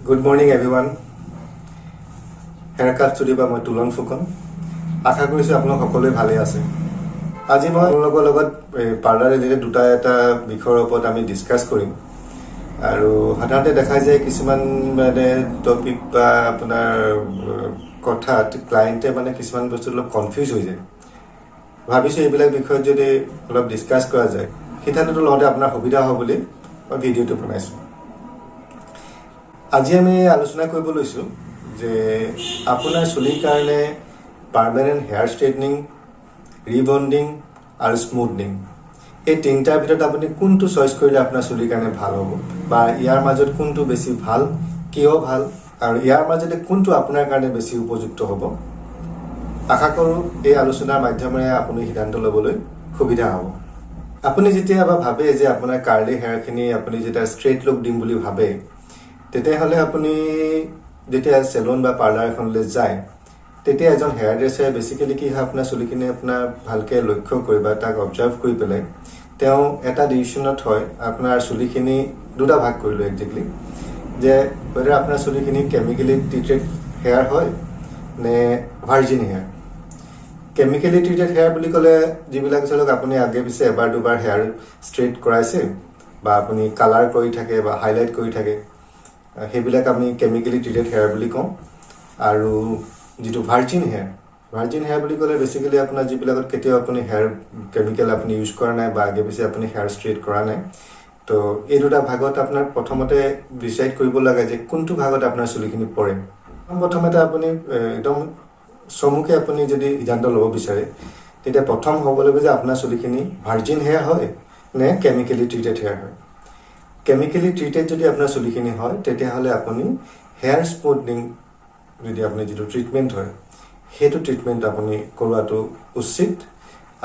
Good morning everyone. Haircut studio by মই তুলন ফুকন আশা কৰিছো আপোনালোক সকলোৱে ভালে আছে আজি মই আপোনালোকৰ লগত পাৰ্লাৰ ৰিলেটেড দুটা এটা বিষয়ৰ ওপৰত আমি ডিসকাস কৰিম আৰু সাধাৰণতে দেখা যায় কিছুমান মানে টপিক বা আপোনাৰ কথা ক্লায়েন্টে মানে কিছুমান বস্তু অলপ কনফিউজ হৈ যায় ভাবিছো এইবিলাক বিষয়ত যদি অলপ ডিসকাস কৰা যায় সিদ্ধান্তটো লওঁতে আপোনাৰ সুবিধা হ'ব বুলি মই ভিডিঅটো বনাইছো আজি আমি আলোচনা কৰিব লৈছো যে আপোনাৰ চুলিৰ কাৰণে পাৰ্মানেন্ট হেয়াৰ স্ট্ৰেটনিং ৰিবন্ডিং আৰ স্মুথনিং এই তিনটাৰ ভিতৰত আপুনি কোনটো চয়েস কৰিলে আপোনাৰ চুলিৰ কাৰণে ভাল হ'ব বা ইয়াৰ মাজত কোনটো বেছি ভাল কিয় ভাল আৰু ইয়াৰ মাজতে কোনটো আপোনাৰ কাৰণে বেছি উপযুক্ত হ'ব আশা কৰো এই আলোচনাৰ মাধ্যমেৰে আপুনি সিদ্ধান্ত ল'বলৈ সুবিধা হ'ব আপুনি যেতিয়া ভাবে যে আপোনাৰ কাৰ্লি হেয়াৰখিনি আপুনি যেতিয়া ষ্ট্ৰেট লুক দিম বুলি ভাবে তেতিয়াহলে আপুনি যেতিয়া সেলুন বা পাৰ্লাৰ এখনলৈ যায় তেতিয়া এজন হেয়াৰ ড্ৰেছাৰে বেসিক্যালি কি হয় আপোনাৰ চুলিখিনি আপোনাৰ ভালকে লক্ষ্য কৰিবা তাক অবজাৰ্ভ কৰি পেলাই তেওঁ এটা ডিসিশনত হয় আপোনাৰ চুলিখিনি দুটা ভাগ কৰিলো একজেক্টলি যে whether আপোনাৰ চুলিখিনি কেমিক্যালি ট্ৰিটেড হেয়াৰ হয় নে virgin hair chemically treated hair বুলি ক'লে যিবিলাক চলক আপুনি আগে পিছে এবাৰ দুবাৰ হেয়াৰ ষ্ট্ৰেট কৰাইছে বা আপুনি কালাৰ কৰি থাকে বা হাইলাইট কৰি থাকে হেবিলাক আমি কেমিক্যালি ট্ৰিটেড হেয়াৰ বুলি কওঁ আৰু যেটো ভাৰ্জিন হেয়াৰ বুলি ক'লে বেসিক্যালি আপোনাৰ যিবিলাকত কেতিয়াও আপুনি হেয়াৰ কেমিক্যাল আপুনি ইউজ কৰা নাই বা আগে পিছে আপুনি হেয়াৰ স্ট্ৰেট কৰা নাই তো এই দুটা ভাগত আপোনাৰ প্ৰথমতে ডিসাইড কৰিব লাগে যে কোনটো ভাগত আপোনাৰ চুলিখিনি পৰে প্ৰথমতে আপুনি একদম সমুখে আপুনি যদি সিদ্ধান্ত ল'ব বিচাৰে তেতিয়া প্ৰথম হ'ব লাগিব যে আপোনাৰ চুলিখিনি ভাৰ্জিন হেয়াৰ হয় নে কেমিক্যালি ট্ৰিটেড হেয়াৰ হয় কেমিক্যালি ট্ৰিটেড যদি আপোনাৰ চুলিখিনি হয় তেতিয়াহলে আপুনি হেয়াৰ স্মুথনিং যদি আপুনি যেটো ট্ৰিটমেন্ট হয় হেতু ট্ৰিটমেন্ট আপুনি কৰোৱাটো উচিত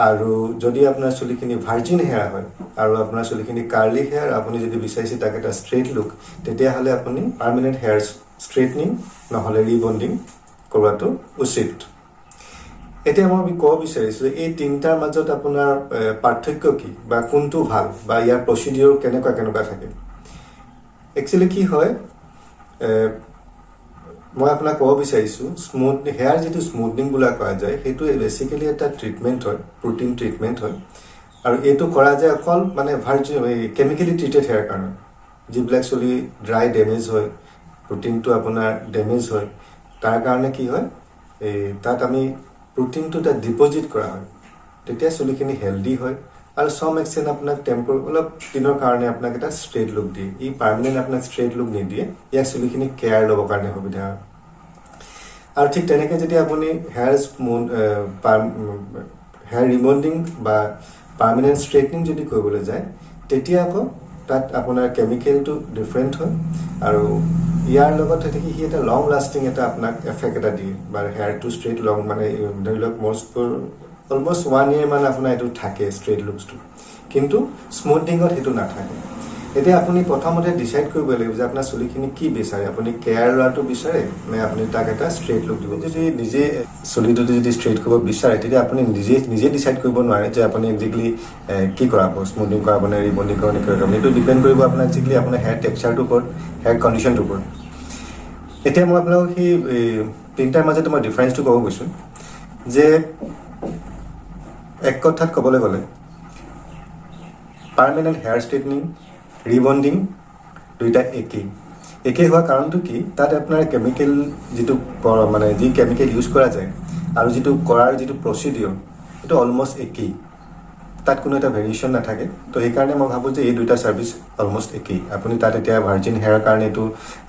আৰু যদি আপোনাৰ চুলিখিনি ভাৰ্জিন হেয়াৰ হয় আৰু আপোনাৰ চুলিখিনি কাৰ্লি হেয়াৰ আপুনি যদি বিচাৰিছে তাক এটা ষ্ট্ৰেট লুক তেতিয়াহলে আপুনি পাৰ্মানেন্ট হেয়াৰ স্ট্ৰেটনিং নহলে ৰিবন্ডিং কৰোৱাটো উচিত এতিয়া মই ক'ব বিচাৰিছো এই তিনটাৰ মাজত আপোনাৰ পাৰ্থক্য কি বা কোনটো ভাল বা ইয়াৰ প্ৰসিডিউৰ কেনেকুৱা থাকে একচুয়ালি কি হয় মই আপোনাক ক'ব বিচাৰিছো স্মুথ হেয়াৰ যেটো স্মুথনিং বুলা কোৱা যায় হেতু বেসিক্যালি এটা ট্ৰিটমেন্ট হয় প্ৰটিন ট্ৰিটমেন্ট হয় আৰু এটো কৰা যায় অকল মানে ভাৰ্জিন কেমিক্যালি ট্ৰিটেড হেয়াৰ কাৰণে যিবিলাক চুলি ড্ৰাই ড্যামেজ হয় প্ৰটিনটো আপোনাৰ ড্যামেজ হয় তাৰ কাৰণে কি হয় তাত আমি প্ৰটিনটো তাত ডিপোজিট কৰা হয় তেতিয়া চুলিখিনি হেলদি হয় আৰু সম এক্সটেন্ট আপোনাক টেম্পৰ অলপ দিনৰ কাৰণে আপোনাক এটা ষ্ট্ৰেট লুক দিয়ে ই পাৰ্মানেন্ট আপোনাক ষ্ট্ৰেট লুক নিদিয়ে ইয়াক চুলিখিনি কেয়াৰ ল'বৰ কাৰণে সুবিধা হয় আৰু ঠিক তেনেকৈ যদি আপুনি হেয়াৰ স্মুথ হেয়াৰ ৰিবন্ডিং বা পাৰ্মানেন্ট স্ট্ৰেটনিং যদি কৰিবলৈ যায় তেতিয়া আকৌ তাত আপোনাৰ কেমিক্যালটো ডিফাৰেন্ট হয় আৰু ইয়াৰ লগত থাকি হি এটা লং লাস্টিং এটা আপোনাক এফেক্ট এটা দিয়ে বা হেয়াৰ টু ষ্ট্ৰেট লং মানে ধৰি লওক অলমোস্ট 1 year মান আপোনাৰ এটো থাকে ষ্ট্ৰেট লুকসটো কিন্তু স্মুথনিংত হেতু নাথাকে এতিয়া আপুনি প্ৰথমতে ডিসাইড কৰিব লাগিব যে আপোনাৰ চুলিখিনি কি বিচাৰে আপুনি কেয়াৰ লোৱাটো বিচাৰে নে আপুনি তাক এটা ষ্ট্ৰেট লুক দিব যদি নিজে চুলিটো যদি ষ্ট্ৰেট কৰিব বিচাৰে তেতিয়া আপুনি নিজে ডিসাইড কৰিব নোৱাৰে যে আপুনি একজেক্টলি কি কৰাব স্মুথনিং কৰাব নে ৰিবন্ডিং কৰাব নে এটো ডিপেন্ড কৰিব আপোনাৰ একজেক্টলি আপোনাৰ হেয়াৰ টেক্সচাৰটো ওপৰত হেয়াৰ কন্ডিশনটো ওপৰত এতিয়া মই আপোনাক এই তিনটাৰ মাজত মই ডিফাৰেন্সটো ক'ব গৈছো যে এক কথাত ক'বলৈ গ'লে পার্মানেন্ট হেয়ার স্ট্রেটনিং রিবন্ডিং দুইটা একে হোৱা কাৰণটো কি তাত আপোনাৰ কেমিক্যাল যেটো মানে যি কেমিক্যাল ইউজ কৰা যায় আৰু যেটো কৰাৰ যেটো প্ৰসিডিউৰ এটো অলমোস্ট একেই তাত কোনো এটা ভেৰিয়েশন নাথাকে তো এই কাৰণে মই ভাবো যে এই দুইটা সাৰ্ভিস অলমোস্ট একেই আপুনি তাত এতিয়া ভাৰ্জিন হেয়াৰ কাৰণে এটো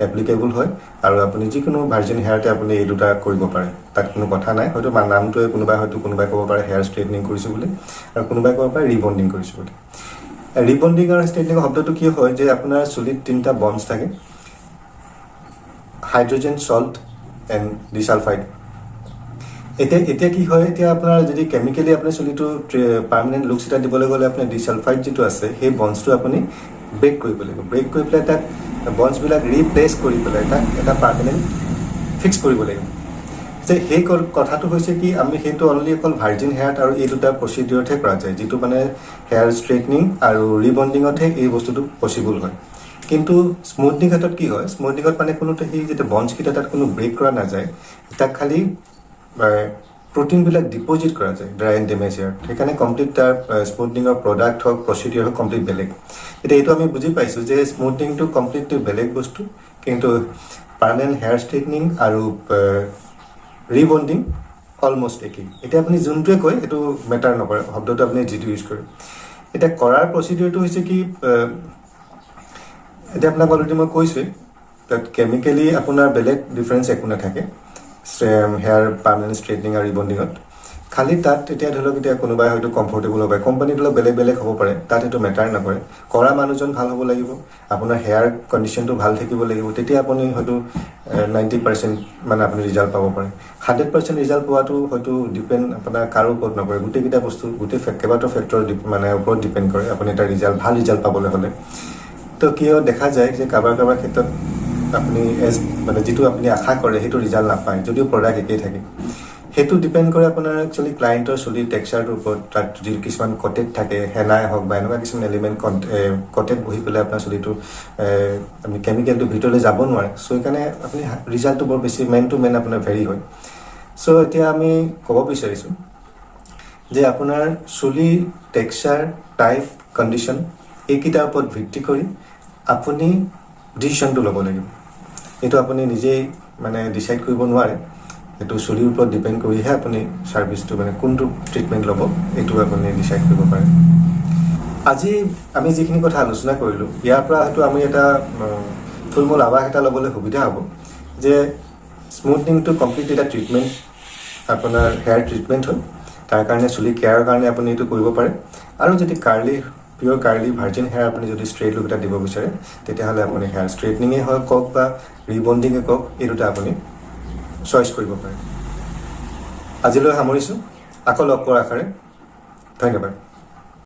এপ্লিকেবল হয় আৰু আপুনি যিকোনো ভাৰ্জিন হেয়াৰতে আপুনি এই দুটা কৰিব পাৰে তাত কোনো কথা নাই হয়তো নামটোৱে কোনোবাই ক'ব পাৰে হেয়াৰ স্ট্ৰেটনিং কৰিছে বুলি আৰু কোনোবাই ক'ব পাৰে ৰিবন্ডিং কৰিছে বুলি ৰিবন্ডিং আৰু স্ট্ৰেটনিং শব্দটো কি হয় যে আপোনাৰ চুলিত তিনটা বন্ডস থাকে হাইড্ৰোজেন সল্ট এন্ড ডিসালফাইড এতিয়া কি হয় এতিয়া আপোনাৰ যদি কেমিক্যালি আপুনি চুলিটো পার্মানেন্ট লুকস এটা দিবলৈ গ'লে আপুনি ডিসালফাইড যেটো আছে সেই বন্ডসটো আপুনি ব্ৰেক কৰিব লাগিব ব্ৰেক কৰি পেলাই তাক বন্ডস বিলাক ৰিপ্লেস কৰি পেলাই তাক এটা পাৰ্মানেন্ট ফিক্স কৰিব লাগিব যে সেই কথাটো হৈছে কি আমি হেতু অনলি অকল ভাৰ্জিন হেয়াৰ আৰু এই দুটা প্ৰসিডিউৰতে কৰা যায় যেটো মানে হেয়াৰ স্ট্ৰেটনিং আৰু ৰিবন্ডিংতে এই বস্তুটো পসিবল হয় কিন্তু স্মুথনিং ক্ষেত্ৰত কি হয়, স্মুথনিঙত মানে কোনো সেই যেতিয়া বঞ্চকেইটা তাত কোনো ব্ৰেক কৰা নাযায়, তাক খালি প্ৰটিনবিলাক ডিপজিট কৰা যায় ড্ৰাই এণ্ড ডেমেজ হেয়াৰ। সেইকাৰণে কমপ্লিট তাৰ স্মুথনিঙৰ প্ৰডাক্ট হওক, প্ৰচিডিউৰ হওক, কমপ্লিট বেলেগ। এতিয়া এইটো আমি বুজি পাইছোঁ যে স্মুথনিংটো কমপ্লিটলি বেলেগ বস্তু, কিন্তু পাৰ্মানেণ্ট হেয়াৰ ষ্ট্ৰেইটনিং আৰু ৰিবণ্ডিং অলমষ্ট একেই। এতিয়া আপুনি যোনটোৱে কয় সেইটো মেটাৰ নকৰে, শব্দটো আপুনি যিটো ইউজ কৰে। এতিয়া কৰাৰ প্ৰচিডিউৰটো হৈছে কি, এতিয়া আপোনাক অলৰেডি মই কৈছোঁৱেই, তাত কেমিকেলি আপোনাৰ বেলেগ ডিফাৰেঞ্চ একো নাথাকে হেয়াৰ পাৰ্মানেণ্ট ষ্ট্ৰেইটনিং আৰু ৰিবণ্ডিঙত। খালি তাত এতিয়া ধৰি লওক, এতিয়া কোনোবাই হয়তো কমফৰ্টেবল হ'ব পাৰে, কোম্পানীত অলপ বেলেগ বেলেগ হ'ব পাৰে, তাত সেইটো মেটাৰ নকৰে। কৰা মানুহজন ভাল হ'ব লাগিব, আপোনাৰ হেয়াৰ কণ্ডিশ্যনটো ভাল থাকিব লাগিব, তেতিয়া আপুনি হয়তো 90% মানে আপুনি ৰিজাল্ট পাব পাৰে। 100% ৰিজাল্ট পোৱাটো হয়তো ডিপেণ্ড আপোনাৰ কাৰো ওপৰত নকৰে, গোটেইকেইটা বস্তু কেইবাটাও ফেক্টৰ মানে ওপৰত ডিপেণ্ড কৰে আপুনি এটা ভাল ৰিজাল্ট পাবলৈ হ'লে। তো কিয় দেখা যায় যে কাৰোবাৰ ক্ষেত্ৰত আপুনি মানে যিটো আপুনি আশা কৰে সেইটো ৰিজাল্ট নাপায়, যদিও প্ৰডাক্ট একেই থাকে। সেইটো ডিপেণ্ড কৰে আপোনাৰ একচুৱেলি ক্লায়েণ্টৰ চুলিৰ টেক্সাৰটোৰ ওপৰত। তাত যদি কিছুমান কটেড থাকে, হেনাই হওক বা এনেকুৱা কিছুমান এলিমেণ্ট কটেড বহি পেলাই আপোনাৰ চুলিটো আপুনি কেমিকেলটো ভিতৰলৈ যাব নোৱাৰে। চ' সেইকাৰণে আপুনি ৰিজাল্টটো বৰ বেছি মেন টু মেন আপোনাৰ ভেৰি হয়। চ' এতিয়া আমি ক'ব বিচাৰিছোঁ যে আপোনাৰ চুলিৰ টেক্সাৰ, টাইপ, কণ্ডিশ্যন এইকেইটাৰ ওপৰত ভিত্তি কৰি আপুনি ডিচিশ্যনটো ল'ব লাগিব। এইটো আপুনি নিজেই মানে ডিচাইড কৰিব নোৱাৰে, এইটো চুলিৰ ওপৰত ডিপেণ্ড কৰিহে আপুনি ছাৰ্ভিচটো মানে কোনটো ট্ৰিটমেণ্ট ল'ব এইটো আপুনি ডিচাইড কৰিব পাৰে। আজি আমি যিখিনি কথা আলোচনা কৰিলোঁ, ইয়াৰ পৰা হয়তো আমি এটা থুলমূল আভাস এটা ল'বলৈ সুবিধা হ'ব যে স্মুথনিংটো কমপ্লিট এটা ট্ৰিটমেণ্ট, আপোনাৰ হেয়াৰ ট্ৰিটমেণ্ট হয়। তাৰ কাৰণে চুলি কেয়াৰৰ কাৰণে আপুনি এইটো কৰিব পাৰে। আৰু যদি পিয়'ৰ কাৰ্লি ভাৰ্জিন হেয়াৰ আপুনি যদি ষ্ট্ৰেইট লুক এটা দিব বিচাৰে, তেতিয়াহ'লে আপুনি হেয়াৰ ষ্ট্ৰেইটনিঙেই কওক বা ৰিবণ্ডিঙে কওক, এই দুটা আপুনি চইচ কৰিব পাৰে। আজিলৈ সামৰিছোঁ, আকৌ লগ পোৱাৰ আশাৰে ধন্যবাদ।